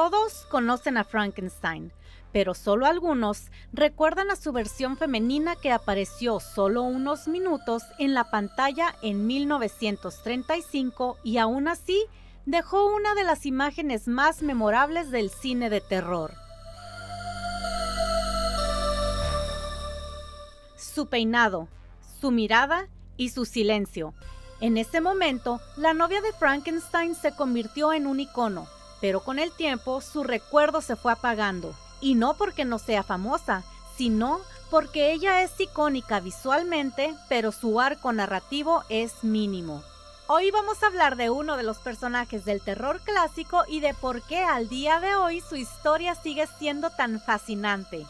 Todos conocen a Frankenstein, pero solo algunos recuerdan a su versión femenina que apareció solo unos minutos en la pantalla en 1935 y aún así dejó una de las imágenes más memorables del cine de terror. Su peinado, su mirada y su silencio. En ese momento, la novia de Frankenstein se convirtió en un icono, pero con el tiempo su recuerdo se fue apagando. Y no porque no sea famosa, sino porque ella es icónica visualmente, pero su arco narrativo es mínimo. Hoy vamos a hablar de uno de los personajes del terror clásico y de por qué al día de hoy su historia sigue siendo tan fascinante.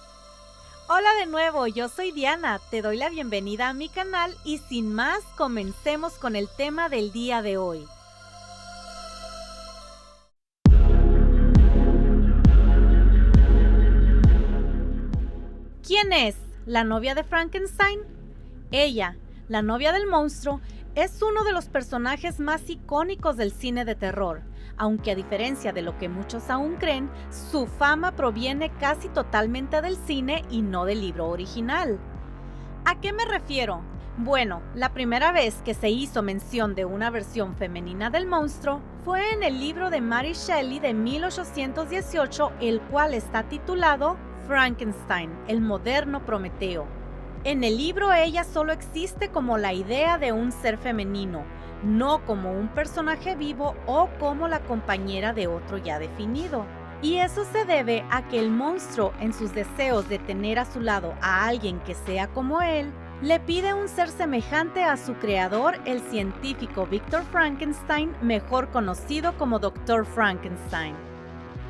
Hola de nuevo, yo soy Diana, te doy la bienvenida a mi canal y sin más, comencemos con el tema del día de hoy. ¿Quién es la novia de Frankenstein? Ella, la novia del monstruo, es uno de los personajes más icónicos del cine de terror, aunque a diferencia de lo que muchos aún creen, su fama proviene casi totalmente del cine y no del libro original. ¿A qué me refiero? Bueno, la primera vez que se hizo mención de una versión femenina del monstruo fue en el libro de Mary Shelley de 1818, el cual está titulado Frankenstein, el moderno Prometeo. En el libro ella solo existe como la idea de un ser femenino, no como un personaje vivo o como la compañera de otro ya definido. Y eso se debe a que el monstruo, en sus deseos de tener a su lado a alguien que sea como él, le pide un ser semejante a su creador, el científico Victor Frankenstein, mejor conocido como Dr. Frankenstein.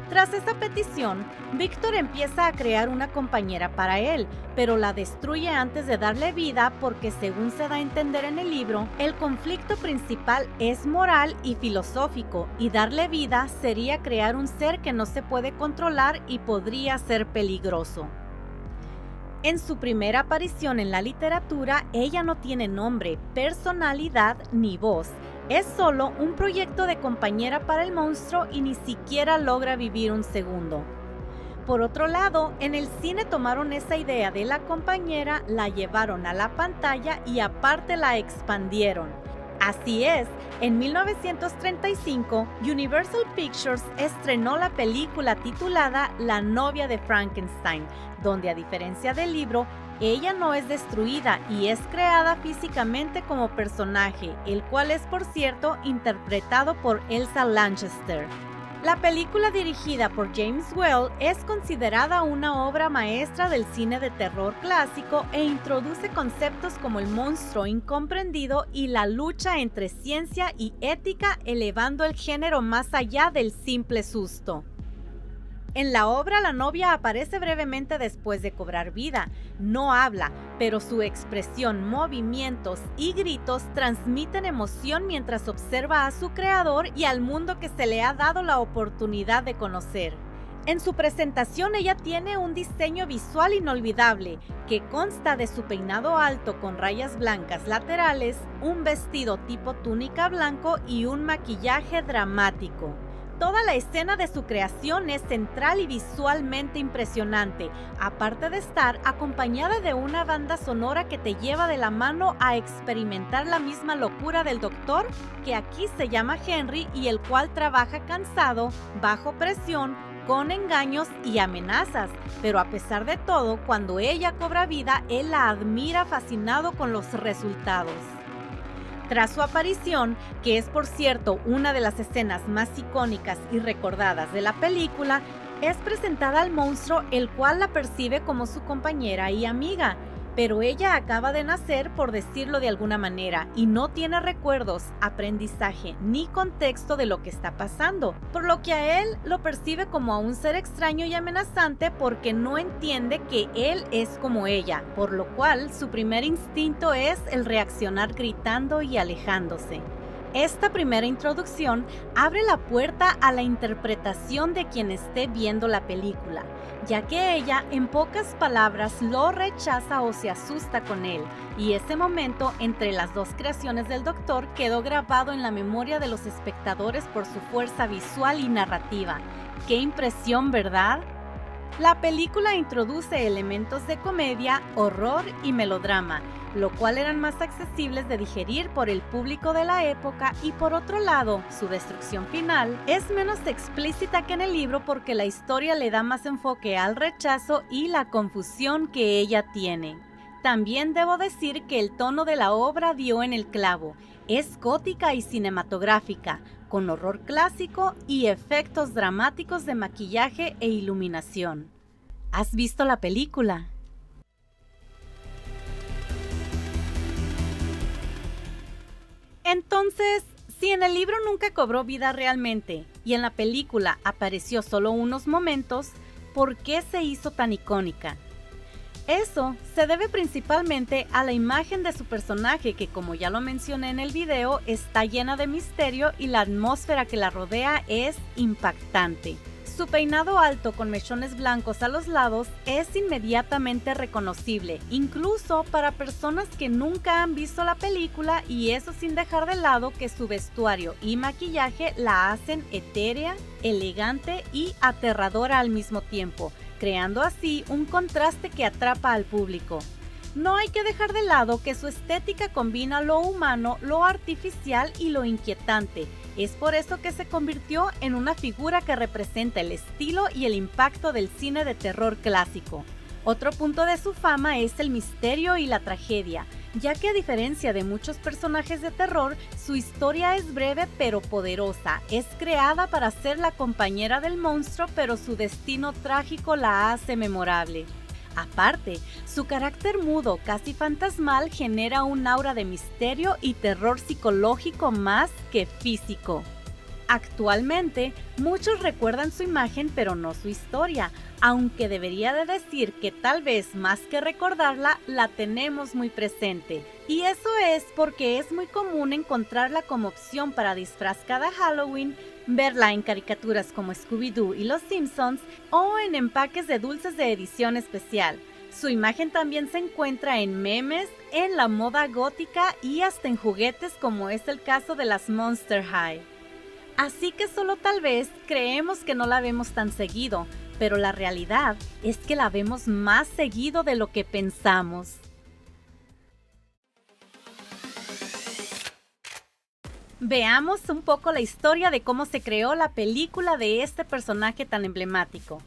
Tras esa petición, Victor empieza a crear una compañera para él, pero la destruye antes de darle vida porque, según se da a entender en el libro, el conflicto principal es moral y filosófico, y darle vida sería crear un ser que no se puede controlar y podría ser peligroso. En su primera aparición en la literatura, ella no tiene nombre, personalidad ni voz. Es solo un proyecto de compañera para el monstruo y ni siquiera logra vivir un segundo. Por otro lado, en el cine tomaron esa idea de la compañera, la llevaron a la pantalla y aparte la expandieron. Así es, en 1935, Universal Pictures estrenó la película titulada La novia de Frankenstein, donde a diferencia del libro, ella no es destruida y es creada físicamente como personaje, el cual es, por cierto, interpretado por Elsa Lanchester. La película, dirigida por James Whale, es considerada una obra maestra del cine de terror clásico e introduce conceptos como el monstruo incomprendido y la lucha entre ciencia y ética, elevando el género más allá del simple susto. En la obra, la novia aparece brevemente después de cobrar vida. No habla, pero su expresión, movimientos y gritos transmiten emoción mientras observa a su creador y al mundo que se le ha dado la oportunidad de conocer. En su presentación, ella tiene un diseño visual inolvidable, que consta de su peinado alto con rayas blancas laterales, un vestido tipo túnica blanco y un maquillaje dramático. Toda la escena de su creación es central y visualmente impresionante, aparte de estar acompañada de una banda sonora que te lleva de la mano a experimentar la misma locura del doctor, que aquí se llama Henry y el cual trabaja cansado, bajo presión, con engaños y amenazas, pero a pesar de todo, cuando ella cobra vida, él la admira fascinado con los resultados. Tras su aparición, que es por cierto una de las escenas más icónicas y recordadas de la película, es presentada al monstruo, el cual la percibe como su compañera y amiga, pero ella acaba de nacer, por decirlo de alguna manera, y no tiene recuerdos, aprendizaje ni contexto de lo que está pasando, por lo que a él lo percibe como a un ser extraño y amenazante porque no entiende que él es como ella, por lo cual su primer instinto es el reaccionar gritando y alejándose. Esta primera introducción abre la puerta a la interpretación de quien esté viendo la película, ya que ella, en pocas palabras, lo rechaza o se asusta con él, y ese momento entre las dos creaciones del doctor quedó grabado en la memoria de los espectadores por su fuerza visual y narrativa, ¡Qué impresión, ¿verdad? La película introduce elementos de comedia, horror y melodrama, lo cual eran más accesibles de digerir por el público de la época, y por otro lado, su destrucción final es menos explícita que en el libro porque la historia le da más enfoque al rechazo y la confusión que ella tiene. También debo decir que el tono de la obra dio en el clavo. Es gótica y cinematográfica, con horror clásico y efectos dramáticos de maquillaje e iluminación. ¿Has visto la película? Entonces, si en el libro nunca cobró vida realmente y en la película apareció solo unos momentos, ¿por qué se hizo tan icónica? Eso se debe principalmente a la imagen de su personaje que, como ya lo mencioné en el video, está llena de misterio y la atmósfera que la rodea es impactante. Su peinado alto con mechones blancos a los lados es inmediatamente reconocible, incluso para personas que nunca han visto la película, y eso sin dejar de lado que su vestuario y maquillaje la hacen etérea, elegante y aterradora al mismo tiempo, creando así un contraste que atrapa al público. No hay que dejar de lado que su estética combina lo humano, lo artificial y lo inquietante. Es por eso que se convirtió en una figura que representa el estilo y el impacto del cine de terror clásico. Otro punto de su fama es el misterio y la tragedia, ya que a diferencia de muchos personajes de terror, su historia es breve pero poderosa. Es creada para ser la compañera del monstruo, pero su destino trágico la hace memorable. Aparte, su carácter mudo, casi fantasmal, genera un aura de misterio y terror psicológico más que físico. Actualmente, muchos recuerdan su imagen pero no su historia, aunque debería de decir que tal vez más que recordarla, la tenemos muy presente. Y eso es porque es muy común encontrarla como opción para disfraz cada Halloween, verla en caricaturas como Scooby-Doo y Los Simpsons o en empaques de dulces de edición especial. Su imagen también se encuentra en memes, en la moda gótica y hasta en juguetes, como es el caso de las Monster High. Así que solo tal vez creemos que no la vemos tan seguido, pero la realidad es que la vemos más seguido de lo que pensamos. Veamos un poco la historia de cómo se creó la película de este personaje tan emblemático.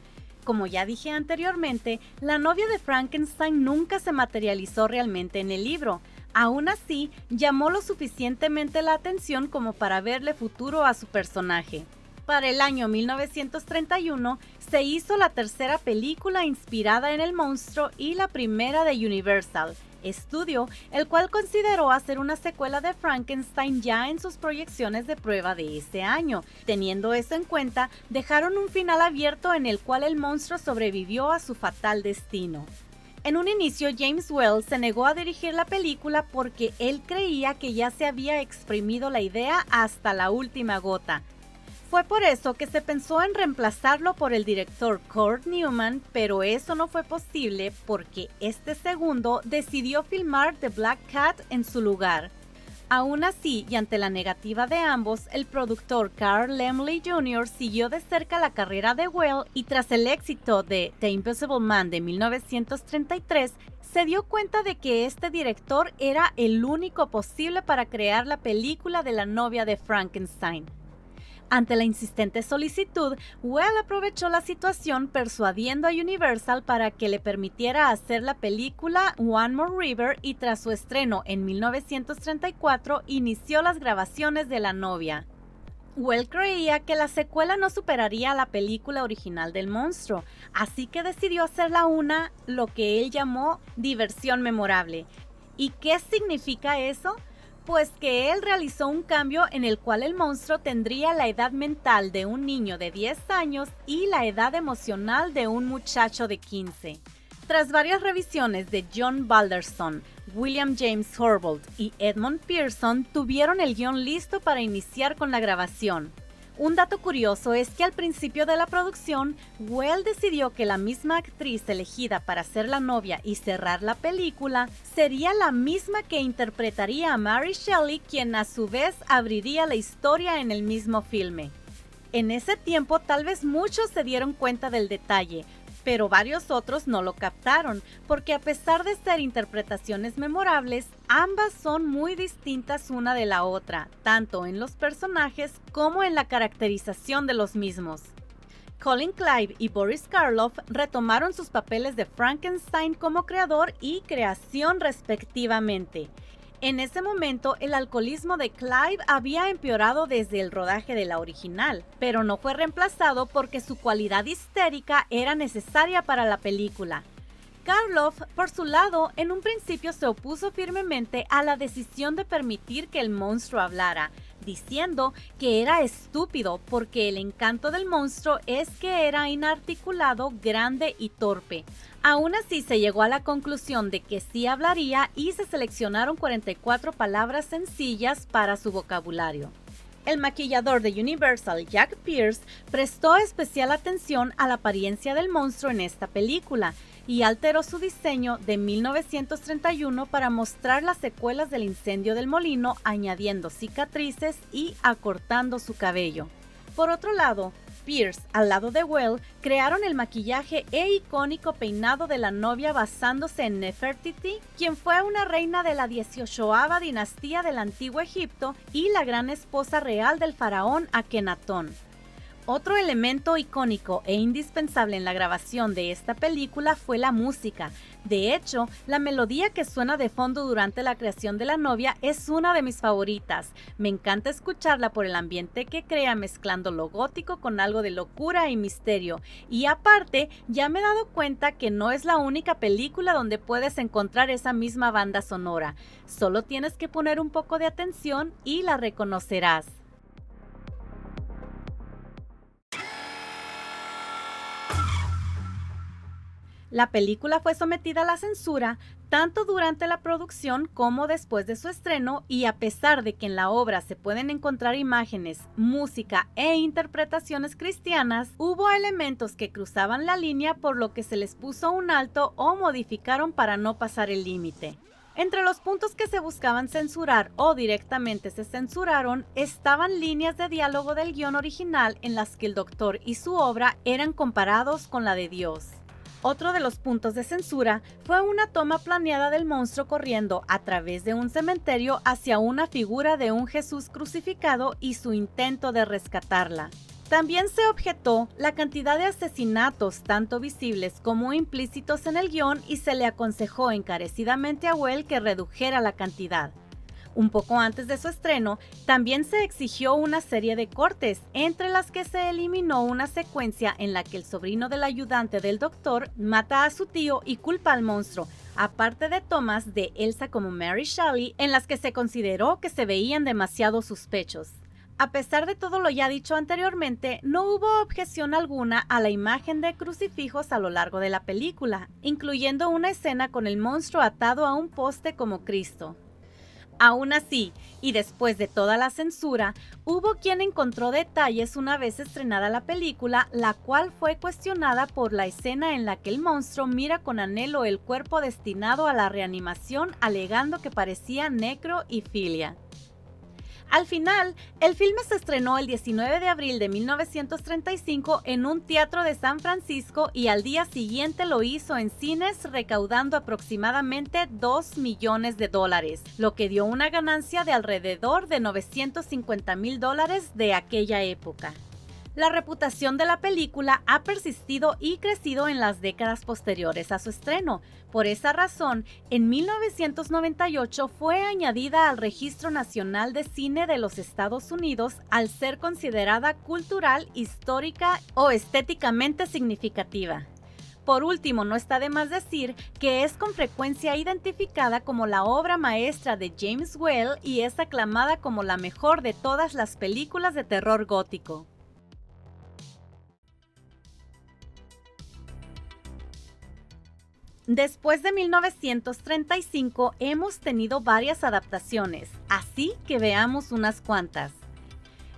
Como ya dije anteriormente, la novia de Frankenstein nunca se materializó realmente en el libro. Aún así, llamó lo suficientemente la atención como para verle futuro a su personaje. Para el año 1931 se hizo la tercera película inspirada en el monstruo y la primera de Universal, estudio el cual consideró hacer una secuela de Frankenstein ya en sus proyecciones de prueba de ese año. Teniendo eso en cuenta, dejaron un final abierto en el cual el monstruo sobrevivió a su fatal destino. En un inicio, James Whale se negó a dirigir la película porque él creía que ya se había exprimido la idea hasta la última gota. Fue por eso que se pensó en reemplazarlo por el director Kurt Newman, pero eso no fue posible porque este segundo decidió filmar The Black Cat en su lugar. Aún así, y ante la negativa de ambos, el productor Carl Laemmle Jr. siguió de cerca la carrera de Whale y tras el éxito de The Invisible Man de 1933, se dio cuenta de que este director era el único posible para crear la película de la novia de Frankenstein. Ante la insistente solicitud, Whale aprovechó la situación persuadiendo a Universal para que le permitiera hacer la película One More River, y tras su estreno en 1934 inició las grabaciones de La novia. Whale creía que la secuela no superaría a la película original del monstruo, así que decidió hacerla lo que él llamó diversión memorable. ¿Y qué significa eso? Pues que él realizó un cambio en el cual el monstruo tendría la edad mental de un niño de 10 años y la edad emocional de un muchacho de 15. Tras varias revisiones de John Balderston, William James Horvath y Edmund Pearson, tuvieron el guión listo para iniciar con la grabación. Un dato curioso es que al principio de la producción, Whale decidió que la misma actriz elegida para ser la novia y cerrar la película sería la misma que interpretaría a Mary Shelley, quien a su vez abriría la historia en el mismo filme. En ese tiempo tal vez muchos se dieron cuenta del detalle, pero varios otros no lo captaron, porque a pesar de ser interpretaciones memorables, ambas son muy distintas una de la otra, tanto en los personajes como en la caracterización de los mismos. Colin Clive y Boris Karloff retomaron sus papeles de Frankenstein como creador y creación respectivamente. En ese momento, el alcoholismo de Clive había empeorado desde el rodaje de la original, pero no fue reemplazado porque su cualidad histérica era necesaria para la película. Karloff, por su lado, en un principio se opuso firmemente a la decisión de permitir que el monstruo hablara, diciendo que era estúpido porque el encanto del monstruo es que era inarticulado, grande y torpe. Aún así se llegó a la conclusión de que sí hablaría y se seleccionaron 44 palabras sencillas para su vocabulario. El maquillador de Universal, Jack Pierce, prestó especial atención a la apariencia del monstruo en esta película y alteró su diseño de 1931 para mostrar las secuelas del incendio del molino, añadiendo cicatrices y acortando su cabello. Por otro lado, Pierce, al lado de Well, crearon el maquillaje e icónico peinado de la novia basándose en Nefertiti, quien fue una reina de la 18ª dinastía del Antiguo Egipto y la gran esposa real del faraón Akenatón. Otro elemento icónico e indispensable en la grabación de esta película fue la música. De hecho, la melodía que suena de fondo durante la creación de la novia es una de mis favoritas. Me encanta escucharla por el ambiente que crea mezclando lo gótico con algo de locura y misterio. Y aparte, ya me he dado cuenta que no es la única película donde puedes encontrar esa misma banda sonora. Solo tienes que poner un poco de atención y la reconocerás. La película fue sometida a la censura tanto durante la producción como después de su estreno, y a pesar de que en la obra se pueden encontrar imágenes, música e interpretaciones cristianas, hubo elementos que cruzaban la línea, por lo que se les puso un alto o modificaron para no pasar el límite. Entre los puntos que se buscaban censurar o directamente se censuraron estaban líneas de diálogo del guión original en las que el Doctor y su obra eran comparados con la de Dios. Otro de los puntos de censura fue una toma planeada del monstruo corriendo a través de un cementerio hacia una figura de un Jesús crucificado y su intento de rescatarla. También se objetó la cantidad de asesinatos, tanto visibles como implícitos en el guión, y se le aconsejó encarecidamente a Well que redujera la cantidad. Un poco antes de su estreno, también se exigió una serie de cortes, entre las que se eliminó una secuencia en la que el sobrino del ayudante del doctor mata a su tío y culpa al monstruo, aparte de tomas de Elsa como Mary Shelley en las que se consideró que se veían demasiado sus pechos. A pesar de todo lo ya dicho anteriormente, no hubo objeción alguna a la imagen de crucifijos a lo largo de la película, incluyendo una escena con el monstruo atado a un poste como Cristo. Aún así, y después de toda la censura, hubo quien encontró detalles una vez estrenada la película, la cual fue cuestionada por la escena en la que el monstruo mira con anhelo el cuerpo destinado a la reanimación, alegando que parecía necrofilia. Al final, el filme se estrenó el 19 de abril de 1935 en un teatro de San Francisco y al día siguiente lo hizo en cines, recaudando aproximadamente $2 millones, lo que dio una ganancia de alrededor de $950,000 de aquella época. La reputación de la película ha persistido y crecido en las décadas posteriores a su estreno. Por esa razón, en 1998 fue añadida al Registro Nacional de Cine de los Estados Unidos al ser considerada cultural, histórica o estéticamente significativa. Por último, no está de más decir que es con frecuencia identificada como la obra maestra de James Whale y es aclamada como la mejor de todas las películas de terror gótico. Después de 1935 hemos tenido varias adaptaciones, así que veamos unas cuantas.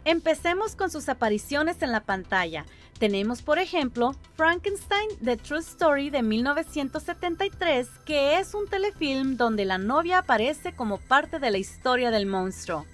Empecemos con sus apariciones en la pantalla. Tenemos, por ejemplo, Frankenstein: The True Story de 1973, que es un telefilm donde la novia aparece como parte de la historia del monstruo.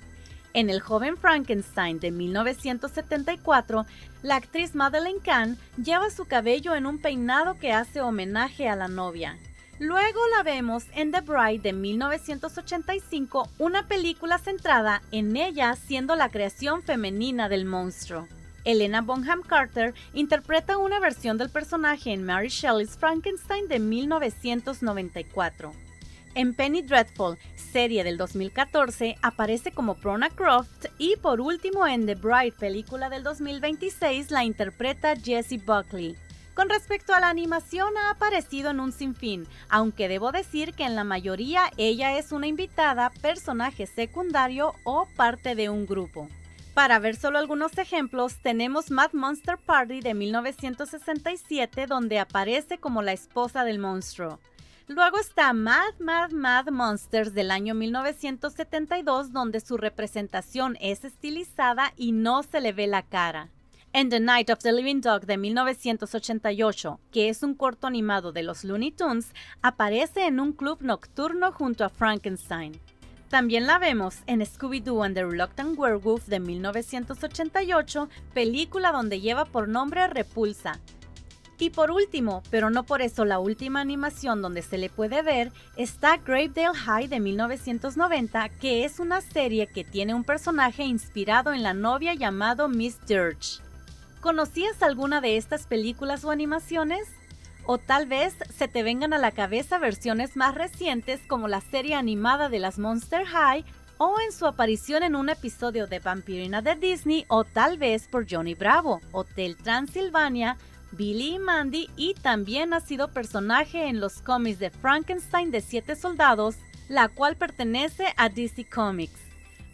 En El joven Frankenstein de 1974, la actriz Madeleine Kahn lleva su cabello en un peinado que hace homenaje a la novia. Luego la vemos en The Bride de 1985, una película centrada en ella siendo la creación femenina del monstruo. Helena Bonham Carter interpreta una versión del personaje en Mary Shelley's Frankenstein de 1994. En Penny Dreadful, serie del 2014, aparece como Prona Croft y por último en The Bride, película del 2026, la interpreta Jessie Buckley. Con respecto a la animación, ha aparecido en un sinfín, aunque debo decir que en la mayoría ella es una invitada, personaje secundario o parte de un grupo. Para ver solo algunos ejemplos, tenemos Mad Monster Party de 1967, donde aparece como la esposa del monstruo. Luego está Mad Monsters del año 1972, donde su representación es estilizada y no se le ve la cara. En The Night of the Living Dog de 1988, que es un corto animado de los Looney Tunes, aparece en un club nocturno junto a Frankenstein. También la vemos en Scooby-Doo and the Reluctant Werewolf de 1988, película donde lleva por nombre Repulsa. Y por último, pero no por eso la última animación donde se le puede ver, está Gravedale High de 1990, que es una serie que tiene un personaje inspirado en la novia llamado Miss Dirge. ¿Conocías alguna de estas películas o animaciones? O tal vez se te vengan a la cabeza versiones más recientes como la serie animada de las Monster High o en su aparición en un episodio de Vampirina de Disney o tal vez por Johnny Bravo, Hotel Transilvania, Billy y Mandy y también ha sido personaje en los cómics de Frankenstein de 7 soldados, la cual pertenece a DC Comics.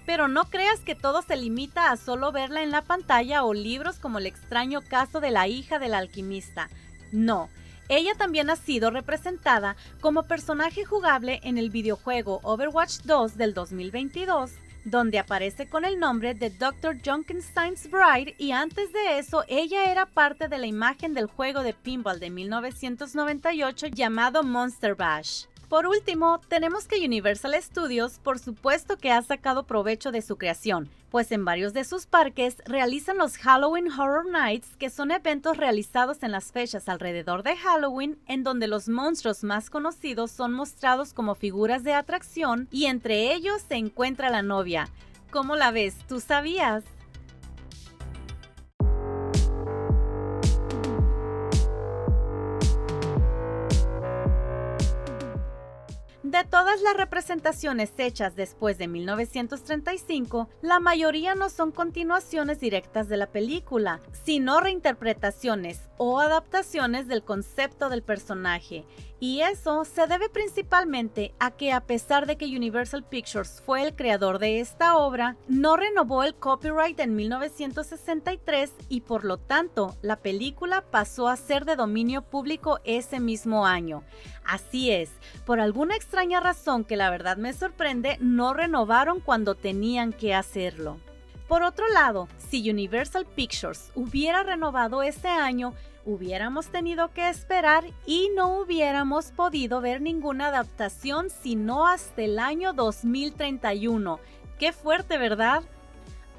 Pero no creas que todo se limita a solo verla en la pantalla o libros como El extraño caso de la hija del alquimista. No, ella también ha sido representada como personaje jugable en el videojuego Overwatch 2 del 2022, donde aparece con el nombre de Dr. Junkenstein's Bride y antes de eso ella era parte de la imagen del juego de pinball de 1998 llamado Monster Bash. Por último, tenemos que Universal Studios por supuesto que ha sacado provecho de su creación, pues en varios de sus parques realizan los Halloween Horror Nights, que son eventos realizados en las fechas alrededor de Halloween, en donde los monstruos más conocidos son mostrados como figuras de atracción y entre ellos se encuentra la novia. ¿Cómo la ves? ¿Tú sabías? De todas las representaciones hechas después de 1935, la mayoría no son continuaciones directas de la película, sino reinterpretaciones o adaptaciones del concepto del personaje. Y eso se debe principalmente a que a pesar de que Universal Pictures fue el creador de esta obra, no renovó el copyright en 1963 y por lo tanto la película pasó a ser de dominio público ese mismo año. Así es, por alguna extraña razón que la verdad me sorprende, no renovaron cuando tenían que hacerlo. Por otro lado, si Universal Pictures hubiera renovado ese año, hubiéramos tenido que esperar y no hubiéramos podido ver ninguna adaptación sino hasta el año 2031. ¡Qué fuerte!, ¿verdad?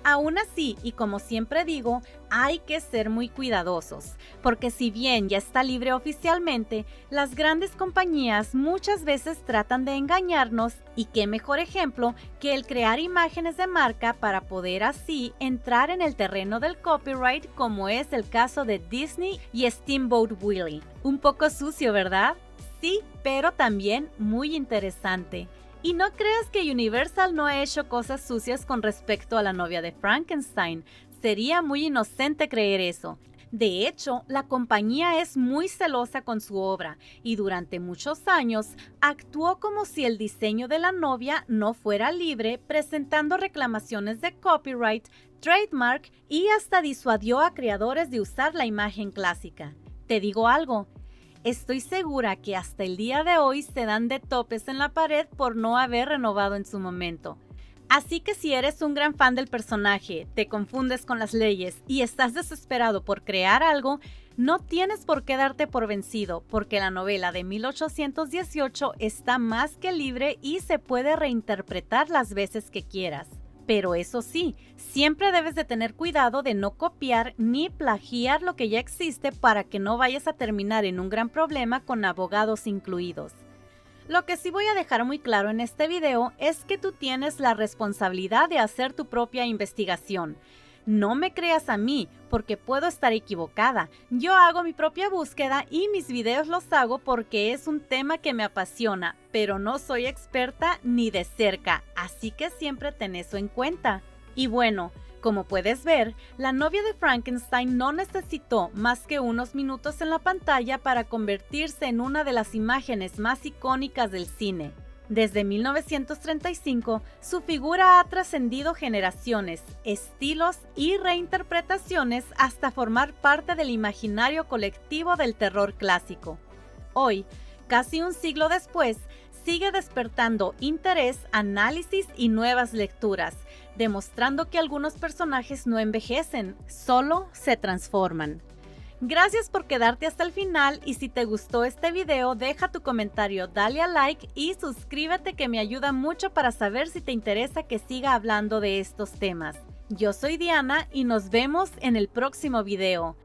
Aún así, y como siempre digo, hay que ser muy cuidadosos, porque si bien ya está libre oficialmente, las grandes compañías muchas veces tratan de engañarnos y qué mejor ejemplo que el crear imágenes de marca para poder así entrar en el terreno del copyright, como es el caso de Disney y Steamboat Willie. Un poco sucio, ¿verdad? Sí, pero también muy interesante. Y no creas que Universal no ha hecho cosas sucias con respecto a la novia de Frankenstein. Sería muy inocente creer eso. De hecho, la compañía es muy celosa con su obra y durante muchos años actuó como si el diseño de la novia no fuera libre, presentando reclamaciones de copyright, trademark y hasta disuadió a creadores de usar la imagen clásica. Te digo algo. Estoy segura que hasta el día de hoy se dan de topes en la pared por no haber renovado en su momento. Así que si eres un gran fan del personaje, te confundes con las leyes y estás desesperado por crear algo, no tienes por qué darte por vencido, porque la novela de 1818 está más que libre y se puede reinterpretar las veces que quieras. Pero eso sí, siempre debes de tener cuidado de no copiar ni plagiar lo que ya existe para que no vayas a terminar en un gran problema con abogados incluidos. Lo que sí voy a dejar muy claro en este video es que tú tienes la responsabilidad de hacer tu propia investigación. No me creas a mí, porque puedo estar equivocada. Yo hago mi propia búsqueda y mis videos los hago porque es un tema que me apasiona, pero no soy experta ni de cerca, así que siempre ten eso en cuenta. Y bueno, como puedes ver, la novia de Frankenstein no necesitó más que unos minutos en la pantalla para convertirse en una de las imágenes más icónicas del cine. Desde 1935, su figura ha trascendido generaciones, estilos y reinterpretaciones hasta formar parte del imaginario colectivo del terror clásico. Hoy, casi un siglo después, sigue despertando interés, análisis y nuevas lecturas, demostrando que algunos personajes no envejecen, solo se transforman. Gracias por quedarte hasta el final y si te gustó este video deja tu comentario, dale a like y suscríbete que me ayuda mucho para saber si te interesa que siga hablando de estos temas. Yo soy Diana y nos vemos en el próximo video.